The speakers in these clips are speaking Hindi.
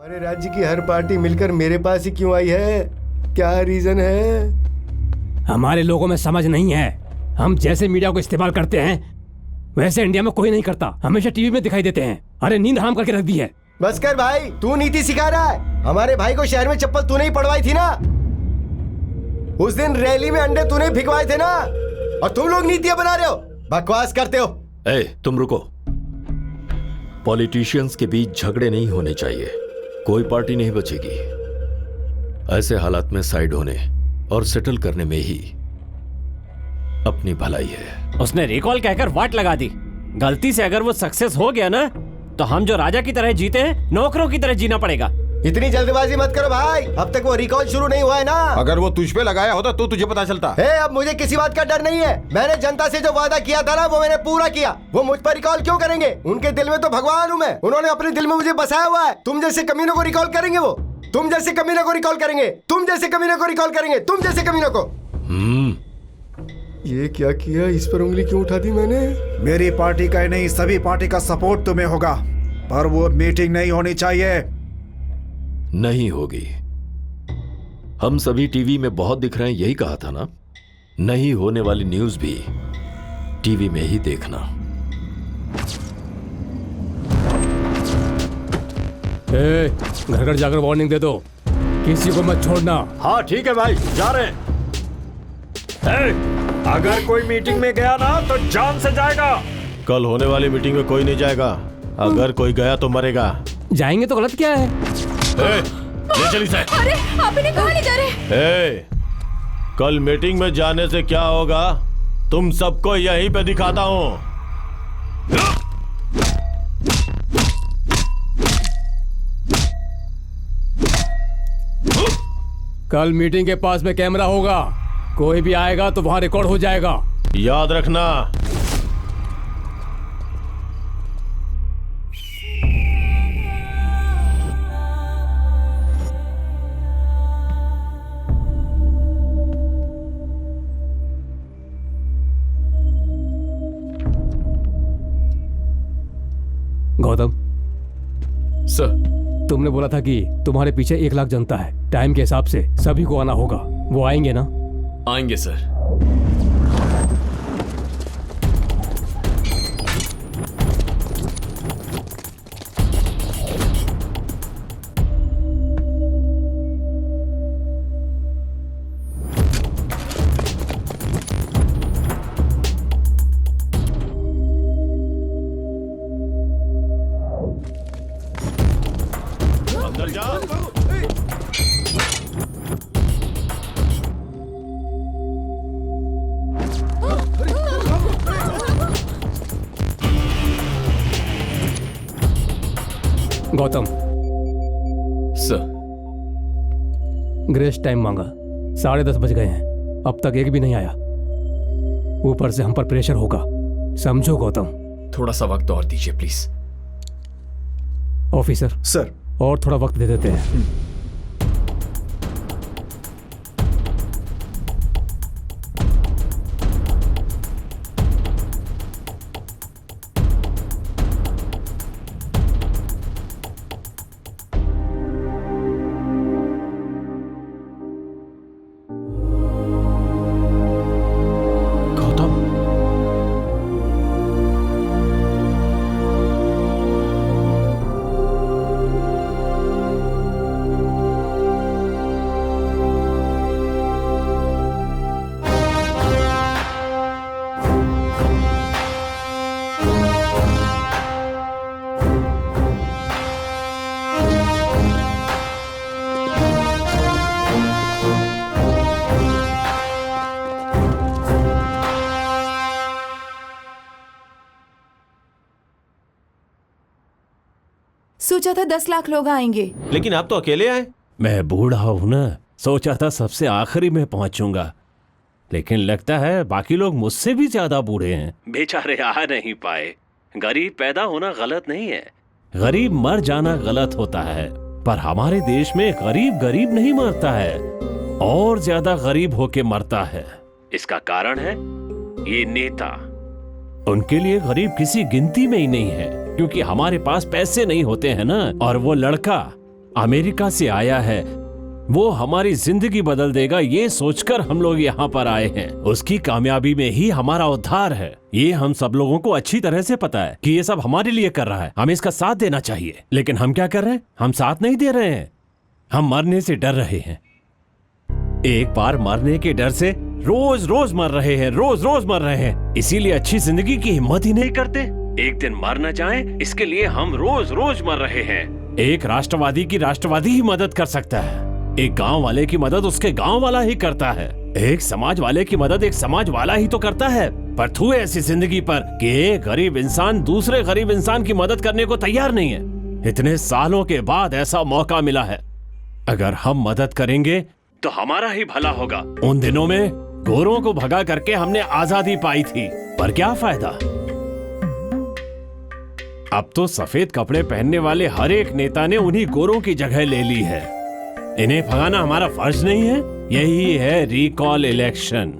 हमारे राज्य की हर पार्टी मिलकर मेरे पास ही क्यों आई है? क्या रीजन है? हमारे लोगों में समझ नहीं है। हम जैसे मीडिया को इस्तेमाल करते हैं वैसे इंडिया में कोई नहीं करता। हमेशा टीवी में दिखाई देते हैं। अरे नींद हराम करके रख दी है। बस कर भाई, तू नीति सिखा रहा है। हमारे भाई को शहर में चप्पल तूने ही पड़वाई थी ना? उस दिन रैली में अंडे तूने भिगवाए थे ना? और तुम लोग नीतियां बना रहे हो, बकवास करते हो। तुम रुको। पॉलिटिशियंस के बीच झगड़े नहीं होने चाहिए। कोई पार्टी नहीं बचेगी। ऐसे हालात में साइड होने और सेटल करने में ही अपनी भलाई है। उसने रिकॉल कहकर वाट लगा दी। गलती से अगर वो सक्सेस हो गया ना तो हम जो राजा की तरह जीते हैं नौकरों की तरह जीना पड़ेगा। इतनी जल्दबाजी मत करो भाई, अब तक वो रिकॉल शुरू नहीं हुआ है ना। अगर वो तुझ पे लगाया होता तो तुझे पता चलता। अब मुझे किसी बात का डर नहीं है। मैंने जनता से जो वादा किया था ना वो मैंने पूरा किया। वो मुझ पर रिकॉल क्यों करेंगे? उनके दिल में तो भगवान हूँ मैं। उन्होंने अपने दिल में मुझे बसाया हुआ है। तुम जैसे कमीनों को रिकॉल करेंगे वो? तुम जैसे कमीनों को रिकॉल करेंगे? तुम जैसे कमीनों को रिकॉल करेंगे? तुम जैसे कमीनों को? ये क्या किया? इस पर उंगली क्यों उठा दी मैंने? मेरी पार्टी का ही नहीं, सभी पार्टी का सपोर्ट तुम्हें होगा, पर वो मीटिंग नहीं होनी चाहिए। नहीं होगी। हम सभी टीवी में बहुत दिख रहे हैं, यही कहा था ना? नहीं होने वाली न्यूज भी टीवी में ही देखना। घर घर जाकर वार्निंग दे दो, किसी को मत छोड़ना। हाँ ठीक है भाई, जा रहे हैं। अगर कोई मीटिंग में गया ना तो जान से जाएगा। कल होने वाली मीटिंग में कोई नहीं जाएगा। अगर कोई गया तो मरेगा। जाएंगे तो गलत क्या है? ले चली से। अरे आप इन्हें कहाँ ले जा रहे? कल मीटिंग में जाने से क्या होगा तुम सबको यहीं पे दिखाता हूँ। कल मीटिंग के पास में कैमरा होगा, कोई भी आएगा तो वहां रिकॉर्ड हो जाएगा। याद रखना। गौतम सर, तुमने बोला था कि तुम्हारे पीछे 1 लाख जनता है। टाइम के हिसाब से सभी को आना होगा। वो आएंगे ना? आएंगे सर। अंदर जा। गौतम सर, ग्रेस टाइम मांगा। 10:30 बज गए हैं, अब तक एक भी नहीं आया। ऊपर से हम पर प्रेशर होगा, समझो गौतम। थोड़ा सा वक्त और दीजिए प्लीज। ऑफिसर सर, और थोड़ा वक्त दे देते हैं। सोचा था 10 लाख लोग आएंगे। लेकिन आप तो अकेले आए। मैं बूढ़ा हूं ना, सोचा था सबसे आखिरी में पहुंचूंगा, लेकिन लगता है बाकी लोग मुझसे भी ज्यादा बूढ़े हैं। बेचारे आ नहीं पाए। गरीब पैदा होना गलत नहीं है, गरीब मर जाना गलत होता है। पर हमारे देश में गरीब गरीब नहीं मरता है, और ज्यादा गरीब होके मरता है। इसका कारण है ये नेता। उनके लिए गरीब किसी गिनती में ही नहीं है, क्योंकि हमारे पास पैसे नहीं होते हैं ना। और वो लड़का अमेरिका से आया है, वो हमारी जिंदगी बदल देगा, ये सोचकर हम लोग यहाँ पर आए हैं। उसकी कामयाबी में ही हमारा उद्धार है। ये हम सब लोगों को अच्छी तरह से पता है कि ये सब हमारे लिए कर रहा है, हमें इसका साथ देना चाहिए। लेकिन हम क्या कर रहे हैं? हम साथ नहीं दे रहे हैं, हम मरने से डर रहे हैं। एक बार मरने के डर से रोज रोज मर रहे हैं, रोज रोज मर रहे हैं। इसीलिए अच्छी जिंदगी की हिम्मत ही नहीं करते। एक दिन मर न जाएं, इसके लिए हम रोज रोज मर रहे हैं। एक राष्ट्रवादी की राष्ट्रवादी ही मदद कर सकता है, एक गांव वाले की मदद उसके गांव वाला ही करता है, एक समाज वाले की मदद एक समाज वाला ही तो करता है। पर तू ऐसी जिंदगी पर कि एक गरीब इंसान दूसरे गरीब इंसान की मदद करने को तैयार नहीं है। इतने सालों के बाद ऐसा मौका मिला है, अगर हम मदद करेंगे तो हमारा ही भला होगा। उन दिनों में गोरों को भगा करके हमने आजादी पाई थी, पर क्या फायदा? अब तो सफेद कपड़े पहनने वाले हर एक नेता ने उन्हीं गोरों की जगह ले ली है। इन्हें भगाना हमारा फर्ज नहीं है? यही है रिकॉल इलेक्शन।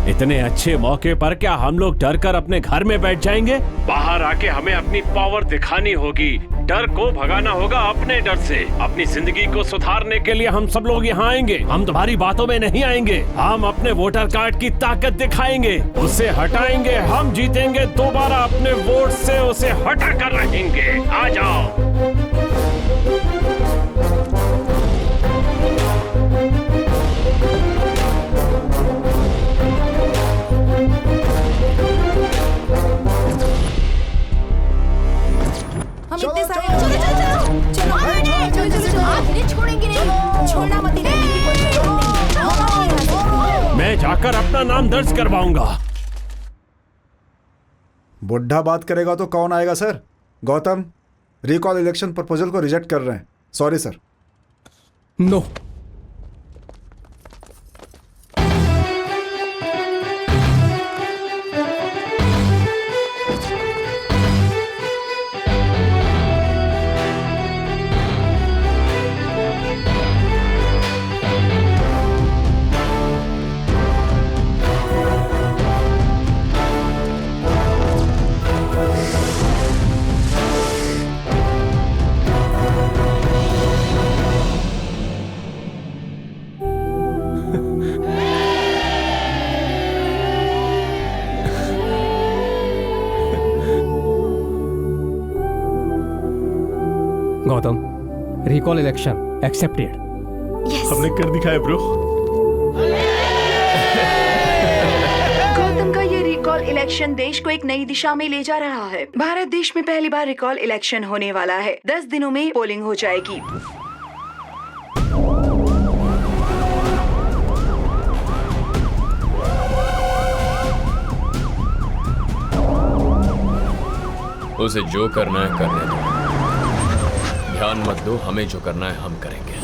इतने अच्छे मौके पर क्या हम लोग डर कर अपने घर में बैठ जाएंगे? बाहर आके हमें अपनी पावर दिखानी होगी। डर को भगाना होगा अपने डर से। अपनी जिंदगी को सुधारने के लिए हम सब लोग यहाँ आएंगे। हम तुम्हारी बातों में नहीं आएंगे। हम अपने वोटर कार्ड की ताकत दिखाएंगे, उसे हटाएंगे। हम जीतेंगे दोबारा अपने वोट से, उसे हटा कर रहेंगे। आ जाओ। हम इतने सारे चलो आप इन्हें छोड़ेंगे नहीं, छोड़ना मत इन्हें। मैं जाकर अपना नाम दर्ज करवाऊंगा। बुढ़ा बात करेगा तो कौन आएगा sir? Gautam, recall election proposal को रिजेक्ट कर रहे हैं। Sorry sir. No. Gautam, recall election accepted. हमने कर दिखाया ब्रो। गौतम का ये रिकॉल इलेक्शन देश को एक नई दिशा में ले जा रहा है। भारत देश में पहली बार रिकॉल इलेक्शन होने वाला है। 10 दिनों में पोलिंग हो जाएगी। उसे जो करना है करने दो, ध्यान मत दो। हमें जो करना है हम करेंगे।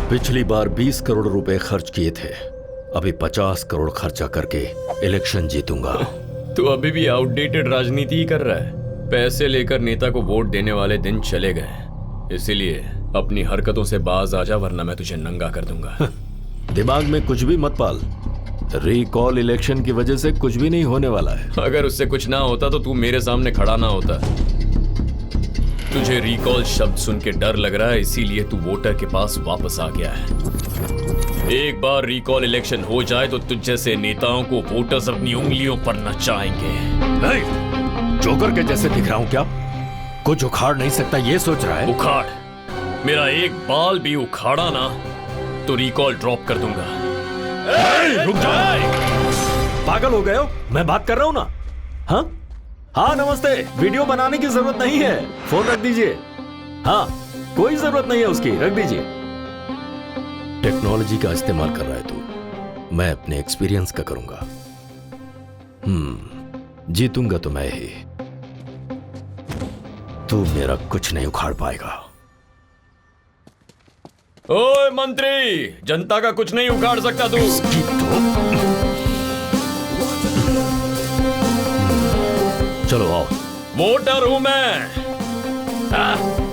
पिछली बार 20 करोड़ रुपए खर्च किए थे, अभी 50 करोड़ खर्चा करके इलेक्शन जीतूंगा। तू अभी भी आउटडेटेड राजनीति ही कर रहा है। पैसे लेकर नेता को वोट देने वाले दिन चले गए। इसीलिए अपनी हरकतों से बाज आ जा, वरना मैं तुझे नंगा कर दूंगा। दिमाग में कुछ भी मत पाल। रिकॉल इलेक्शन की वजह से कुछ भी नहीं होने वाला है। अगर उससे कुछ ना होता तो तू मेरे सामने खड़ा ना होता। तुझे रिकॉल शब्द सुन के डर लग रहा है, इसीलिए तू वोटर के पास वापस आ गया है। एक बार रिकॉल इलेक्शन हो जाए तो तुझ जैसे नेताओं को वोटर्स अपनी उंगलियों पर नचाएंगे। नहीं, जोकर के जैसे दिख रहा हूं क्या? कुछ उखाड़ नहीं सकता ये सोच रहा है? उखाड़? मेरा एक बाल भी उखाड़ा ना तो रिकॉल ड्रॉप कर दूंगा। रुक जाओ। पागल हो गए हो? मैं बात कर रहा हूं ना। हाँ हाँ, नमस्ते। वीडियो बनाने की जरूरत नहीं है, फोन रख दीजिए। हाँ, कोई जरूरत नहीं है उसकी, रख दीजिए। टेक्नोलॉजी का इस्तेमाल कर रहा है तू, मैं अपने एक्सपीरियंस का करूंगा। जीतूंगा तो मैं ही, तू मेरा कुछ नहीं उखाड़ पाएगा। ओए मंत्री, जनता का कुछ नहीं उखाड़ सकता तू। चलो आओ। वोटर हूं मैं, हाँ?